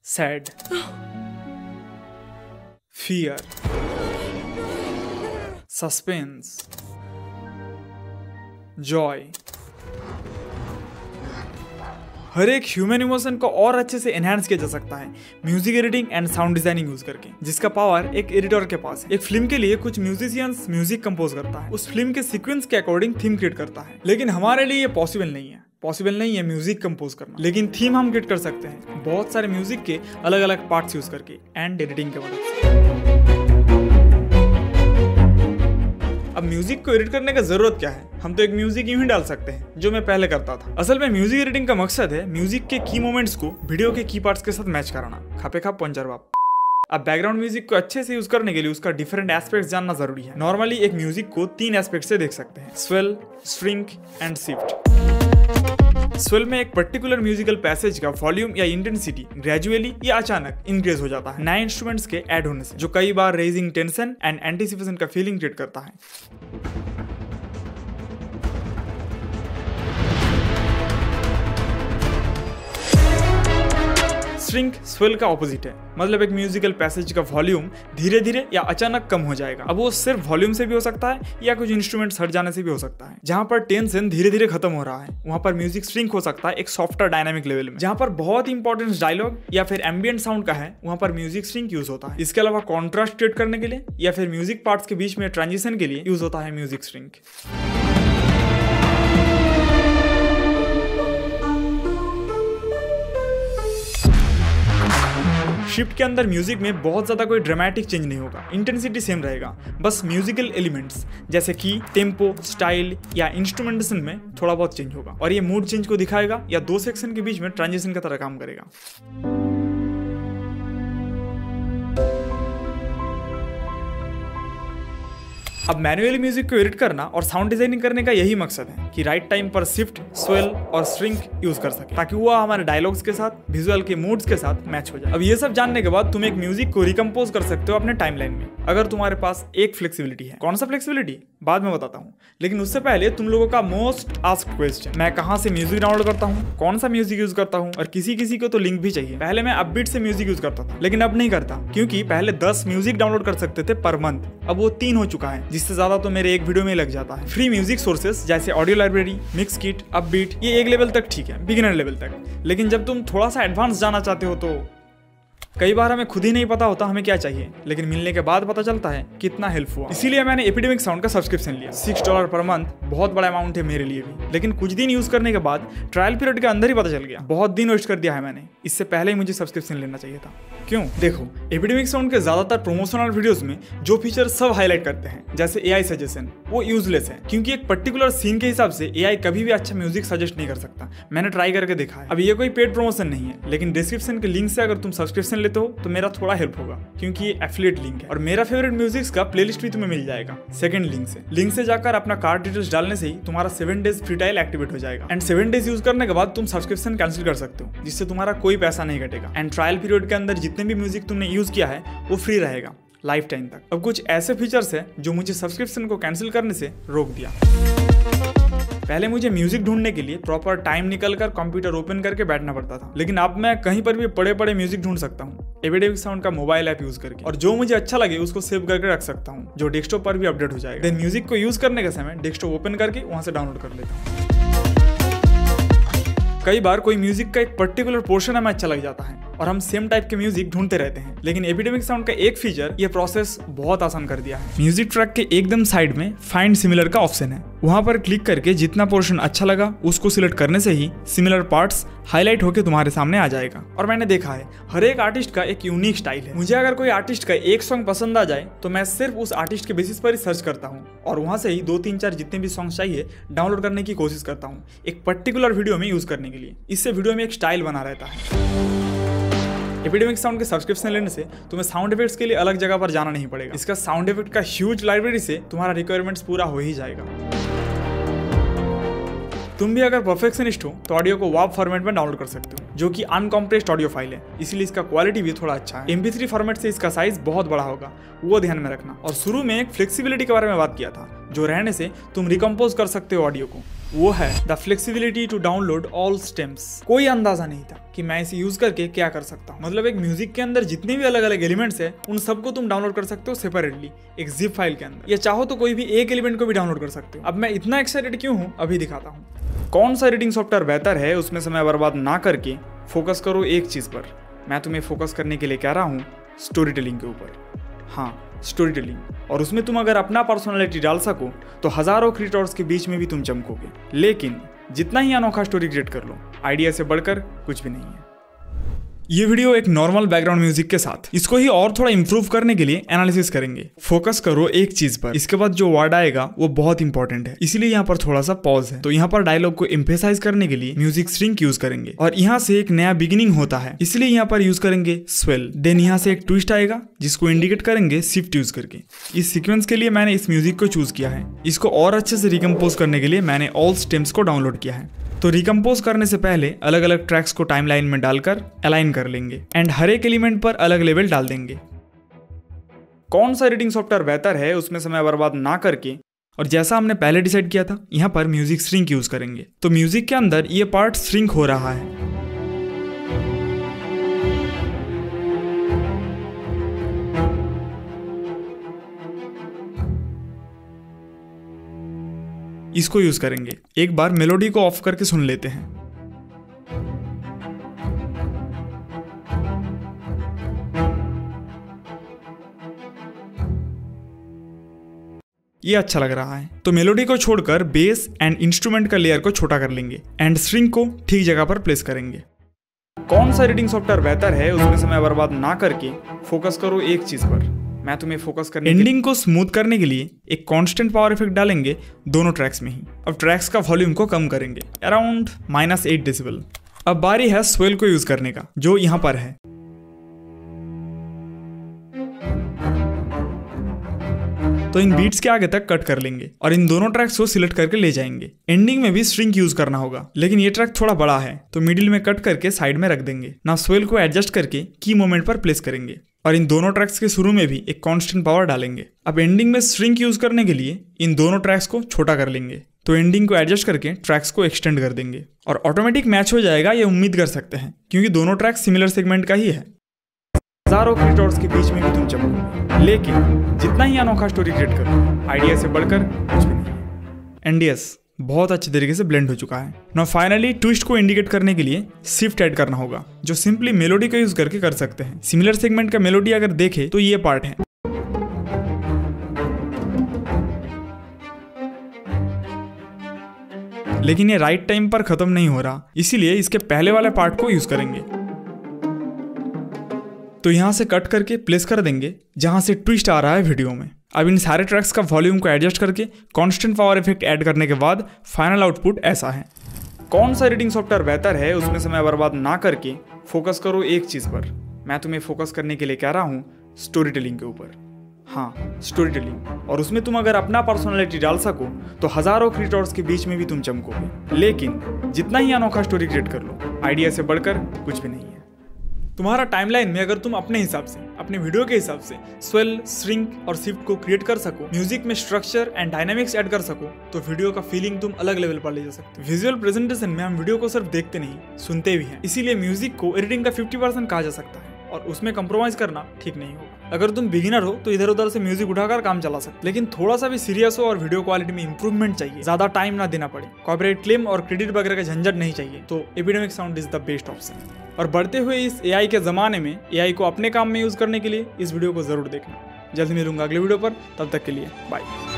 sad, fear, suspense, joy। हर एक human emotion को और अच्छे से एनहांस किया जा सकता है music editing and sound designing use करके, जिसका पावर एक एडिटर के पास है। एक फिल्म के लिए कुछ म्यूजिशियंस म्यूजिक कंपोज करता है, उस फिल्म के सीक्वेंस के अकॉर्डिंग थीम क्रिएट करता है, लेकिन हमारे लिए ये पॉसिबल नहीं है म्यूजिक कंपोज करना। लेकिन थीम हम क्रिएट कर सकते हैं बहुत सारे म्यूजिक के अलग अलग पार्ट्स यूज करके एंड एडिटिंग के मदद से। अब म्यूजिक को एडिट करने का जरूरत क्या है, हम तो एक म्यूजिक यूं ही डाल सकते हैं जो मैं पहले करता था। असल में म्यूजिक एडिटिंग का मकसद है म्यूजिक के की मोमेंट्स को वीडियो के की पार्ट्स के साथ मैच कराना। खापे खाप पंचर बाप। अब बैकग्राउंड म्यूजिक को अच्छे से यूज करने के लिए उसका डिफरेंट एस्पेक्ट्स जानना जरूरी है। नॉर्मली एक म्यूजिक को 3 एस्पेक्ट से देख सकते हैं, swell, shrink and shift. Swell में एक पर्टिकुलर म्यूजिकल पैसेज का वॉल्यूम या इंटेंसिटी ग्रेजुअली या अचानक इंक्रीज हो जाता है नए इंस्ट्रूमेंट्स के ऐड होने से, जो कई बार रेजिंग टेंशन एंड एंटिसिपेशन का फीलिंग क्रिएट करता है। श्रिंक स्वेल का ऑपोजिट है, मतलब एक म्यूजिकल पैसेज का वॉल्यूम धीरे धीरे या अचानक कम हो जाएगा। अब वो सिर्फ वॉल्यूम से भी हो सकता है या कुछ इंस्ट्रूमेंट्स हट जाने से भी हो सकता है। जहां पर टेंशन धीरे धीरे खत्म हो रहा है वहां पर म्यूजिक श्रिंक हो सकता है एक सॉफ्टवेयर डायनामिक लेवल में। जहां पर बहुत इंपॉर्टेंट डायलॉग या फिर एम्बिएंट साउंड का है वहां पर म्यूजिक श्रिंक यूज होता है। इसके अलावा कॉन्ट्रास्ट क्रिएट करने के लिए या फिर म्यूजिक पार्ट्स के बीच में ट्रांजिशन के लिए यूज होता है म्यूजिक श्रिंक। शिफ्ट के अंदर म्यूजिक में बहुत ज्यादा कोई ड्रामेटिक चेंज नहीं होगा, इंटेंसिटी सेम रहेगा, बस म्यूजिकल एलिमेंट्स जैसे कि टेम्पो, स्टाइल या इंस्ट्रूमेंटेशन में थोड़ा बहुत चेंज होगा और ये मूड चेंज को दिखाएगा या 2 सेक्शन के बीच में ट्रांजिशन की तरह काम करेगा। अब मैन्युअली म्यूजिक को एडिट करना और साउंड डिजाइनिंग करने का यही मकसद है कि राइट टाइम पर शिफ्ट, स्वेल और श्रिंक यूज कर सके ताकि वो हमारे डायलॉग्स के साथ, विजुअल के मूड्स के साथ मैच हो जाए। अब ये सब जानने के बाद तुम एक म्यूजिक को रिकम्पोज कर सकते हो अपने टाइमलाइन में, अगर तुम्हारे पास एक फ्लेक्सिबिलिटी है। कौन सा फ्लेक्सिबिलिटी बाद में बताता हूँ, लेकिन उससे पहले तुम लोगों का मोस्ट आस्क्ड क्वेश्चन, मैं कहाँ से म्यूजिक डाउनलोड करता हूँ, कौन सा म्यूजिक यूज करता हूँ, और किसी को तो लिंक भी चाहिए। पहले मैं अपबीट से म्यूजिक यूज करता था, लेकिन अब नहीं करता, क्योंकि पहले 10 म्यूजिक डाउनलोड कर सकते थे पर मंथ, अब वो 3 हो चुका है, जिससे ज्यादा तो मेरे एक वीडियो में लग जाता है। फ्री म्यूजिक सोर्सेस जैसे audio library, mix kit, upbeat, ये एक लेवल तक ठीक है, बिगिनर लेवल तक, लेकिन जब तुम थोड़ा सा एडवांस जाना चाहते हो तो कई बार हमें खुद ही नहीं पता होता हमें क्या चाहिए, लेकिन मिलने के बाद पता चलता है कितना हेल्प हुआ। इसीलिए मैंने एपिडेमिक साउंड का सब्सक्रिप्शन लिया। $6 पर मंथ बहुत बड़ा अमाउंट है मेरे लिए भी, लेकिन कुछ दिन यूज करने के बाद ट्रायल पीरियड के अंदर ही पता चल गया बहुत दिन वेस्ट कर दिया है मैंने, इससे पहले ही मुझे सब्सक्रिप्शन लेना चाहिए था। क्यों? देखो, एपिडेमिक साउंड के ज्यादातर प्रमोशनल वीडियोस में जो फीचर सब हाईलाइट करते हैं जैसे AI सजेशन, वो यूजलेस है, क्योंकि एक पर्टिकुलर सीन के हिसाब से AI कभी भी अच्छा म्यूजिक सजेस्ट नहीं कर सकता। मैंने ट्राई करके देखा है। अब ये कोई पेड प्रमोशन नहीं है, लेकिन डिस्क्रिप्शन के लिंक से अगर तुम सब्सक्रिप्शन लेते हो तो मेरा थोड़ा हेल्प होगा, क्योंकि ये एफिलिएट लिंक है और मेरा फेवरेट म्यूजिक का प्लेलिस्ट भी तुम्हें मिल जाएगा सेकंड लिंक से जाकर अपना कार्ड डिटेल्स डालने से ही तुम्हारा 7 डेज फ्री ट्रायल एक्टिवेट हो जाएगा एंड 7 डेज यूज करने के बाद तुम सब्सक्रिप्शन कैंसिल कर सकते हो, जिससे तुम्हारा कोई पैसा नहीं कटेगा एंड ट्रायल पीरियड के अंदर जितने भी म्यूजिक तुमने यूज किया है वो फ्री रहेगा लाइफ टाइम तक। अब कुछ ऐसे फीचर्स है जो मुझे सब्सक्रिप्शन को कैंसिल करने से रोक दिया। पहले मुझे म्यूजिक ढूंढने के लिए प्रॉपर टाइम निकलकर कंप्यूटर ओपन करके बैठना पड़ता था, लेकिन अब मैं कहीं पर भी पड़े मियूजिक ढूंढ सकता हूँ एपिडेमिक साउंड का मोबाइल ऐप यूज करके, और जो मुझे अच्छा लगे उसको सेव करके रख सकता हूँ, जो डेस्कटॉप पर भी अपडेट हो जाएगा। देन म्यूजिक को यूज करने के समय डेस्कटॉप ओपन करके वहां से डाउनलोड कर लेता हूँ। कई बार कोई म्यूजिक का एक पर्टिकुलर पोर्शन हमें अच्छा लग जाता है और हम सेम टाइप के म्यूजिक ढूंढते रहते हैं, लेकिन एपिडेमिक साउंड का एक फीचर ये प्रोसेस बहुत आसान कर दिया है। म्यूजिक ट्रैक के एकदम साइड में फाइंड सिमिलर का ऑप्शन है, वहां पर क्लिक करके जितना पोर्शन अच्छा लगा उसको सिलेक्ट करने से ही सिमिलर पार्ट्स हाईलाइट होकर तुम्हारे सामने आ जाएगा। और मैंने देखा है हर एक आर्टिस्ट का एक यूनिक स्टाइल है। मुझे अगर कोई आर्टिस्ट का एक सॉन्ग पसंद आ जाए तो मैं सिर्फ उस आर्टिस्ट के बेसिस पर ही सर्च करता हूँ और वहां से ही 2, 3, 4 जितने भी सॉन्ग चाहिए डाउनलोड करने की कोशिश करता हूँ एक पर्टिकुलर वीडियो में यूज करने के लिए। इससे वीडियो में एक स्टाइल बना रहता है। एपिडेमिक साउंड के सब्सक्रिप्शन लेने से तुम्हें साउंड इफेक्ट्स के लिए अलग जगह पर जाना नहीं पड़ेगा। इसका साउंड इफेक्ट का ह्यूज लाइब्रेरी से तुम्हारा रिक्वायरमेंट्स पूरा हो ही जाएगा। तुम भी अगर परफेक्शनिस्ट हो तो ऑडियो को WAV फॉर्मेट में डाउनलोड कर सकते हो, जो कि अनकॉम्प्रेस्ड ऑडियो फाइल है, इसीलिए इसका क्वालिटी भी थोड़ा अच्छा है। MP3 फॉर्मेट से इसका साइज बहुत बड़ा होगा, वो ध्यान में रखना। और शुरू में एक फ्लेक्सिबिलिटी के बारे में बात किया था जो रहने से तुम रिकम्पोज कर सकते हो ऑडियो को, वो है the flexibility to download all stems. कोई अंदाजा नहीं था कि मैं इसे यूज करके क्या कर सकता हूँ। मतलब एक म्यूजिक के अंदर जितने भी अलग अलग एलिमेंट्स है उन सबको तुम डाउनलोड कर सकते हो सेपरेटली एक जिप फाइल के अंदर, या चाहो तो कोई भी एक एलिमेंट को भी डाउनलोड कर सकते हो। अब मैं इतना एक्साइटेड क्यों हूँ अभी दिखाता हूँ। कौन सा एडिटिंग सॉफ्टवेयर बेहतर है उसमें समय बर्बाद ना करके फोकस करो एक चीज पर। मैं तुम्हें फोकस करने के लिए कह रहा हूँ स्टोरी टेलिंग के ऊपर। हाँ, स्टोरी टेलिंग। और उसमें तुम अगर अपना पर्सनालिटी डाल सको तो हजारों क्रिएटर्स के बीच में भी तुम चमकोगे। लेकिन जितना ही अनोखा स्टोरी क्रिएट कर लो, आइडिया से बढ़कर कुछ भी नहीं है। ये वीडियो एक नॉर्मल बैकग्राउंड म्यूजिक के साथ इसको ही और थोड़ा इंप्रूव करने के लिए एनालिसिस करेंगे। फोकस करो एक चीज पर। इसके बाद जो वर्ड आएगा वो बहुत इंपॉर्टेंट है, इसीलिए यहाँ पर थोड़ा सा पॉज है। तो यहाँ पर डायलॉग को एम्फेसाइज करने के लिए म्यूजिक श्रिंक यूज करेंगे और यहाँ से एक नया बिगिनिंग होता है, इसलिए यहाँ पर यूज करेंगे स्वेल। देन यहाँ से एक ट्विस्ट आएगा जिसको इंडिकेट करेंगे शिफ्ट यूज करके। इस सीक्वेंस के लिए मैंने इस म्यूजिक को चूज किया है। इसको और अच्छे से रिकम्पोज करने के लिए मैंने ऑल स्टेम्स को डाउनलोड किया है। तो रिकम्पोज करने से पहले अलग अलग ट्रैक्स को टाइमलाइन में डालकर अलाइन कर लेंगे एंड हर एक एलिमेंट पर अलग लेवल डाल देंगे। कौन सा एडिटिंग सॉफ्टवेयर बेहतर है उसमें समय बर्बाद ना करके, और जैसा हमने पहले डिसाइड किया था, यहाँ पर म्यूजिक श्रिंक यूज करेंगे। तो म्यूजिक के अंदर ये पार्ट श्रिंक हो रहा है। इसको यूज करेंगे। एक बार मेलोडी को ऑफ करके सुन लेते हैं। ये अच्छा लग रहा है। तो मेलोडी को छोड़कर बेस एंड इंस्ट्रूमेंट का लेयर को छोटा कर लेंगे एंड स्ट्रिंग को ठीक जगह पर प्लेस करेंगे। कौन सा एडिटिंग सॉफ्टवेयर बेहतर है उसमें समय बर्बाद ना करके फोकस करो एक चीज पर। मैं तुम्हें फोकस करने एंडिंग को स्मूथ करने के लिए एक कांस्टेंट पावर इफेक्ट डालेंगे दोनों ट्रैक्स में ही। अब ट्रैक्स का वॉल्यूम को कम करेंगे अराउंड -8 डेसिबल। अब बारी है स्वेल को यूज करने का, जो यहाँ पर है। तो इन बीट्स के आगे तक कट कर लेंगे और इन दोनों ट्रैक्स को सिलेक्ट करके ले जाएंगे। एंडिंग में भी स्ट्रिंग यूज करना होगा, लेकिन ये ट्रैक थोड़ा बड़ा है तो मिडिल में कट करके साइड में रख देंगे। ना स्वेल को एडजस्ट करके की मोमेंट पर प्लेस करेंगे और इन दोनों ट्रैक्स के शुरू में भी एक कांस्टेंट पावर डालेंगे। अब एंडिंग में स्ट्रिंग यूज करने के लिए इन दोनों ट्रैक्स को छोटा कर लेंगे। तो एंडिंग को एडजस्ट करके ट्रैक्स को एक्सटेंड कर देंगे और ऑटोमेटिक मैच हो जाएगा, ये उम्मीद कर सकते हैं, क्योंकि दोनों ट्रैक्स सिमिलर सेगमेंट का ही है। हजारों क्रिएटर्स के बीच में भी तुम चमकोगे, लेकिन जितना ही अनोखा स्टोरी क्रिएट करो, आइडिया से बढ़कर कुछ भी नहीं है। एनडीएस बहुत अच्छे तरीके से ब्लेंड हो चुका है। नाउ फाइनली ट्विस्ट को इंडिकेट करने के लिए शिफ्ट ऐड करना होगा, जो सिंपली मेलोडी का यूज करके कर सकते हैं। सिमिलर सेगमेंट का मेलोडी अगर देखे तो ये पार्ट है। लेकिन ये राइट टाइम पर खत्म नहीं हो रहा, इसीलिए इसके पहले वाले पार्ट को यूज करेंगे। तो यहां से कट करके प्लेस कर देंगे जहां से ट्विस्ट आ रहा है वीडियो में। अब इन सारे ट्रैक्स का वॉल्यूम को एडजस्ट करके कांस्टेंट पावर इफेक्ट ऐड करने के बाद फाइनल आउटपुट ऐसा है। कौन सा एडिटिंग सॉफ्टवेयर बेहतर है उसमें समय बर्बाद ना करके फोकस करो एक चीज पर। मैं तुम्हें फोकस करने के लिए कह रहा हूँ स्टोरी टेलिंग के ऊपर। हाँ, स्टोरी टेलिंग। और उसमें तुम अगर अपना पर्सनालिटी डाल सको तो हजारों क्रिएटर्स के बीच में भी तुम चमकोगे। लेकिन जितना ही अनोखा स्टोरी क्रिएट कर लो, आइडिया से बढ़कर कुछ भी नहीं है। तुम्हारा टाइमलाइन में अगर तुम अपने हिसाब से, अपने वीडियो के हिसाब से स्वेल, श्रिंक और शिफ्ट को क्रिएट कर सको, म्यूजिक में स्ट्रक्चर एंड डायनामिक्स ऐड कर सको, तो वीडियो का फीलिंग तुम अलग लेवल पर ले जा सकते हो। विजुअल प्रेजेंटेशन में हम वीडियो को सिर्फ देखते नहीं, सुनते भी हैं। इसीलिए म्यूजिक को एडिटिंग का 50% कहा जा सकता है और उसमें कंप्रोमाइज करना ठीक नहीं होगा। अगर तुम बिगिनर हो तो इधर उधर से म्यूजिक उठाकर काम चला सकते, लेकिन थोड़ा सा भी सीरियस हो और वीडियो क्वालिटी में इंप्रूवमेंट चाहिए, ज्यादा टाइम ना देना पड़े, कॉपीराइट क्लेम और क्रेडिट वगैरह का झंझट नहीं चाहिए, तो epidemic sound is the best option. और बढ़ते हुए इस एआई के जमाने में एआई को अपने काम में यूज करने के लिए इस वीडियो को जरूर देखना। जल्द मिलूंगा अगले वीडियो पर, तब तक के लिए बाय।